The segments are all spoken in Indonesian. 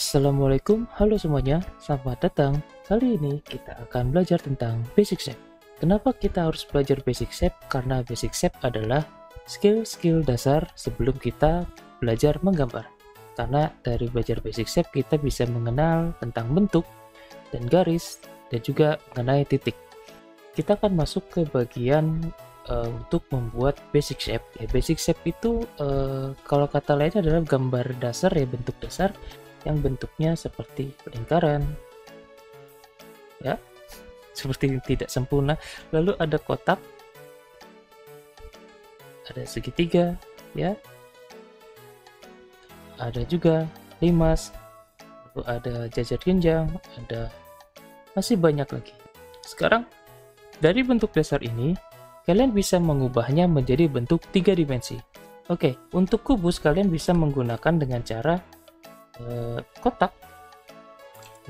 Assalamualaikum, halo semuanya, selamat datang. Kali ini kita akan belajar tentang basic shape. Kenapa kita harus belajar basic shape? Karena basic shape adalah skill-skill dasar sebelum kita belajar menggambar. Karena dari belajar basic shape kita bisa mengenal tentang bentuk dan garis dan juga mengenai titik. Kita akan masuk ke bagian untuk membuat basic shape. Ya, basic shape itu kalau kata lainnya adalah gambar dasar ya, bentuk dasar yang bentuknya seperti lingkaran ya, seperti tidak sempurna, lalu ada kotak, ada segitiga ya, ada juga limas, lalu ada jajar genjang, ada masih banyak lagi. Sekarang dari bentuk dasar ini kalian bisa mengubahnya menjadi bentuk 3 dimensi. Oke, untuk kubus kalian bisa menggunakan dengan cara kotak.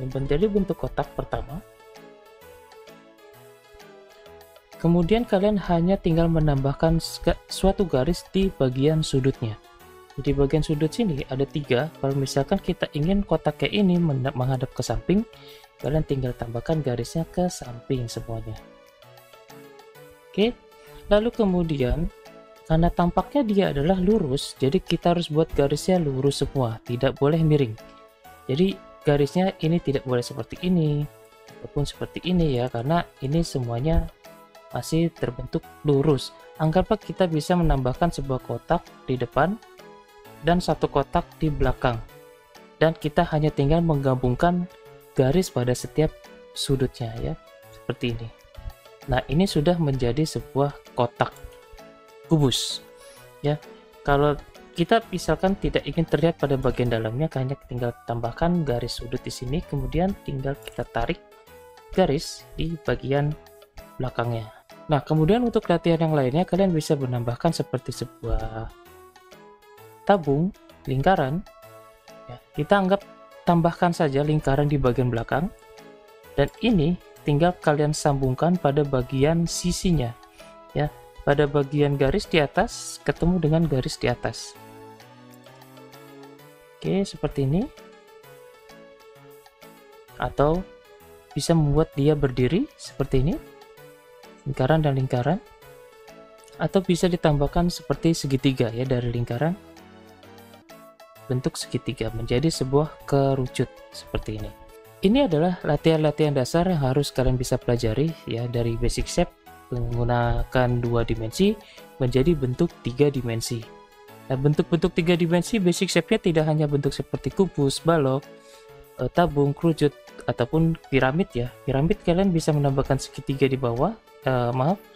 Ini menjadi bentuk kotak pertama. Kemudian kalian hanya tinggal menambahkan suatu garis di bagian sudutnya. Di bagian sudut sini ada 3. Kalau misalkan kita ingin kotak kayak ini menghadap ke samping, kalian tinggal tambahkan garisnya ke samping semuanya. Oke, lalu kemudian karena tampaknya dia adalah lurus, jadi kita harus buat garisnya lurus semua, tidak boleh miring. Jadi garisnya ini tidak boleh seperti ini, ataupun seperti ini ya, karena ini semuanya masih terbentuk lurus. Anggaplah kita bisa menambahkan sebuah kotak di depan dan satu kotak di belakang. Dan kita hanya tinggal menggabungkan garis pada setiap sudutnya ya, seperti ini. Nah, ini sudah menjadi sebuah kotak kubus ya. Kalau kita misalkan tidak ingin terlihat pada bagian dalamnya, hanya tinggal tambahkan garis sudut di sini, kemudian tinggal kita tarik garis di bagian belakangnya. Nah, kemudian untuk latihan yang lainnya kalian bisa menambahkan seperti sebuah tabung lingkaran ya. Kita anggap tambahkan saja lingkaran di bagian belakang, dan ini tinggal kalian sambungkan pada bagian sisinya ya. Pada bagian garis di atas ketemu dengan garis di atas. Oke, seperti ini. Atau bisa membuat dia berdiri seperti ini, lingkaran dan lingkaran. Atau bisa ditambahkan seperti segitiga ya, dari lingkaran bentuk segitiga menjadi sebuah kerucut seperti ini. Ini adalah latihan-latihan dasar yang harus kalian bisa pelajari ya, dari basic shape menggunakan 2 dimensi menjadi bentuk 3 dimensi. Nah, bentuk-bentuk 3 dimensi basic shape-nya tidak hanya bentuk seperti kubus, balok, tabung, kerucut, ataupun piramid ya. Piramid kalian bisa menambahkan segitiga di bawah,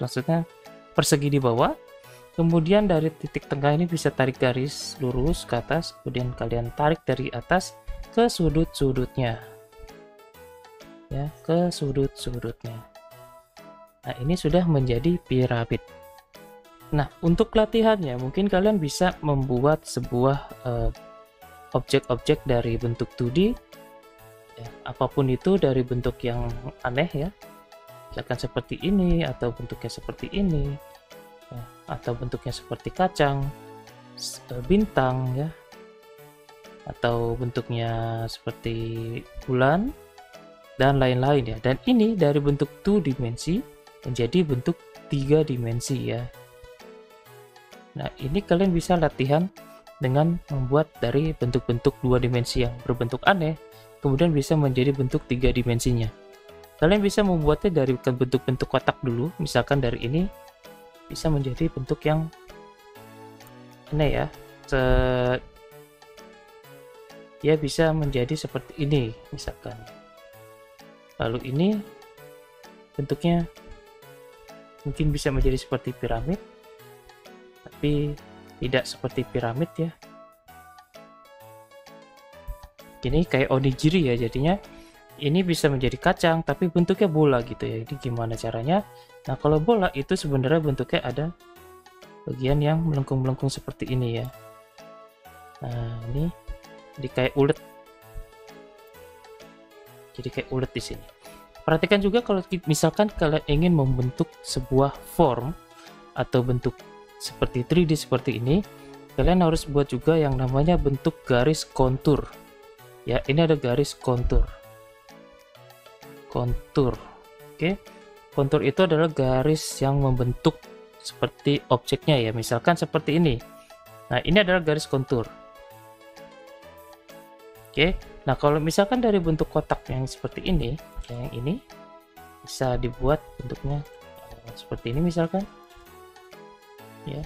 maksudnya persegi di bawah. Kemudian dari titik tengah ini bisa tarik garis lurus ke atas, kemudian kalian tarik dari atas ke sudut-sudutnya. Ya, ke sudut-sudutnya. Nah, ini sudah menjadi piramid. Nah, untuk latihannya mungkin kalian bisa membuat sebuah objek-objek dari bentuk 2D ya, apapun itu, dari bentuk yang aneh ya, misalkan seperti ini, atau bentuknya seperti ini ya, atau bentuknya seperti kacang, bintang ya, atau bentuknya seperti bulan dan lain-lain ya. Dan ini dari bentuk 2 dimensi menjadi bentuk 3 dimensi ya. Nah, ini kalian bisa latihan dengan membuat dari bentuk-bentuk 2 dimensi yang berbentuk aneh, kemudian bisa menjadi bentuk 3 dimensinya. Kalian bisa membuatnya dari bentuk-bentuk kotak dulu, misalkan dari ini bisa menjadi bentuk yang aneh ya. Ya, bisa menjadi seperti ini misalkan. Lalu ini bentuknya mungkin bisa menjadi seperti piramid, tapi tidak seperti piramid ya. Ini kayak onigiri ya, jadinya ini bisa menjadi kacang tapi bentuknya bola gitu ya. Ini gimana caranya? Nah, kalau bola itu sebenarnya bentuknya ada bagian yang melengkung-melengkung seperti ini ya. Nah, ini jadi kayak ulet. Jadi kayak ulet di sini. Perhatikan juga kalau misalkan kalian ingin membentuk sebuah form atau bentuk seperti 3D seperti ini, kalian harus buat juga yang namanya bentuk garis kontur. ya, ini ada garis kontur. Oke, kontur itu adalah garis yang membentuk seperti objeknya ya, misalkan seperti ini. Nah, ini adalah garis kontur. Oke, nah kalau misalkan dari bentuk kotak yang seperti ini, yang ini bisa dibuat bentuknya seperti ini misalkan ya.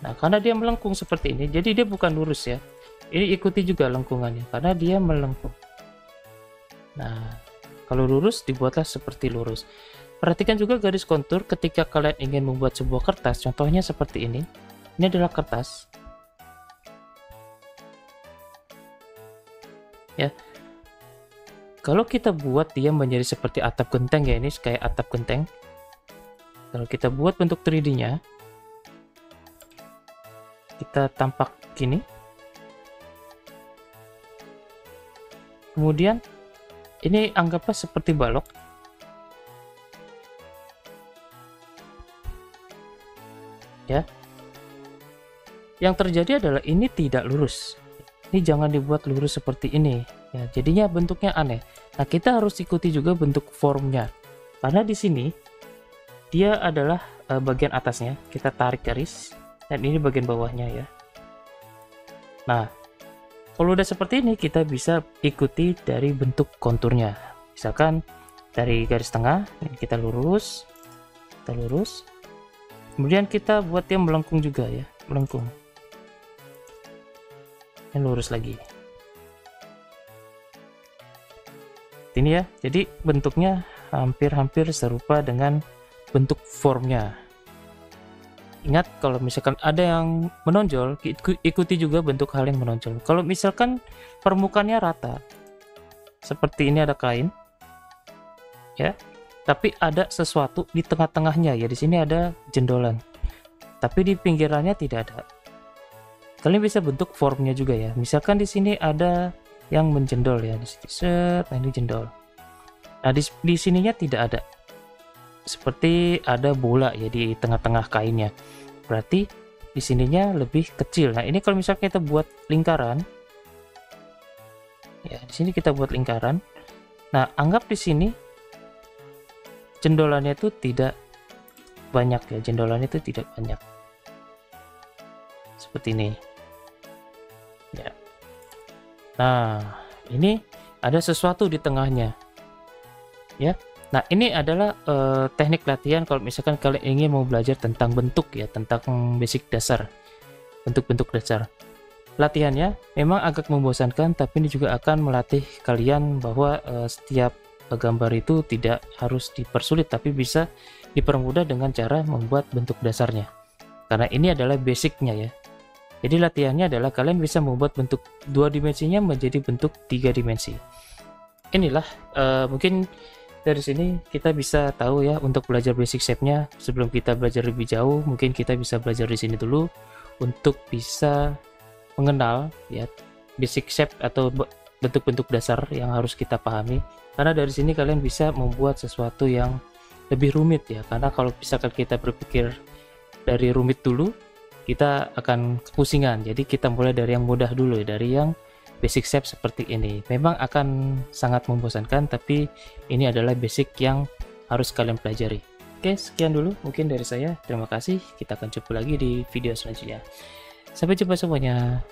Nah, karena dia melengkung seperti ini, jadi dia bukan lurus ya, ini ikuti juga lengkungannya karena dia melengkung. Nah, kalau lurus dibuatlah seperti lurus. Perhatikan juga garis kontur ketika kalian ingin membuat sebuah kertas, contohnya seperti ini adalah kertas ya. Kalau kita buat dia menjadi seperti atap genteng ya, ini kayak atap genteng. Kalau kita buat bentuk 3D-nya, kita tampak gini. Kemudian ini anggaplah seperti balok. Ya. Yang terjadi adalah ini tidak lurus. Ini jangan dibuat lurus seperti ini. Ya, jadinya bentuknya aneh. Nah, kita harus ikuti juga bentuk formnya. Karena di sini dia adalah bagian atasnya, kita tarik garis, dan ini bagian bawahnya ya. Nah, kalau udah seperti ini, kita bisa ikuti dari bentuk konturnya. Misalkan dari garis tengah, kita lurus, kemudian kita buat dia melengkung juga ya, melengkung. Dan lurus lagi. Ini ya, jadi bentuknya hampir-hampir serupa dengan bentuk formnya. Ingat, kalau misalkan ada yang menonjol, ikuti juga bentuk hal yang menonjol. Kalau misalkan permukaannya rata, seperti ini ada kain, ya, tapi ada sesuatu di tengah-tengahnya ya. Di sini ada jendolan, tapi di pinggirannya tidak ada. Kalian bisa bentuk formnya juga ya. Misalkan di sini ada yang menjendol ya, di sini set, nah ini jendol. Nah di sininya tidak ada, seperti ada bola ya di tengah-tengah kainnya. Berarti di sininya lebih kecil. Nah ini kalau misalnya kita buat lingkaran, ya di sini kita buat lingkaran. Nah anggap di sini jendolannya itu tidak banyak ya, jendolannya itu tidak banyak. Seperti ini. Ya. Nah, ini ada sesuatu di tengahnya. Ya. Nah, ini adalah teknik latihan kalau misalkan kalian ingin mau belajar tentang bentuk ya, tentang basic dasar. Bentuk-bentuk dasar. Latihannya memang agak membosankan, tapi ini juga akan melatih kalian bahwa setiap gambar itu tidak harus dipersulit, tapi bisa dipermudah dengan cara membuat bentuk dasarnya. Karena ini adalah basicnya ya. Jadi latihannya adalah kalian bisa membuat bentuk 2 dimensinya menjadi bentuk 3 dimensi. Inilah mungkin dari sini kita bisa tahu ya, untuk belajar basic shape-nya. Sebelum kita belajar lebih jauh, mungkin kita bisa belajar di sini dulu untuk bisa mengenal ya basic shape atau bentuk-bentuk dasar yang harus kita pahami. Karena dari sini kalian bisa membuat sesuatu yang lebih rumit ya. Karena kalau misalkan kita berpikir dari rumit dulu, kita akan kepusingan. Jadi kita mulai dari yang mudah dulu ya, dari yang basic shape seperti ini. Memang akan sangat membosankan, tapi ini adalah basic yang harus kalian pelajari. Oke, sekian dulu mungkin dari saya. Terima kasih. Kita akan jumpa lagi di video selanjutnya. Sampai jumpa semuanya.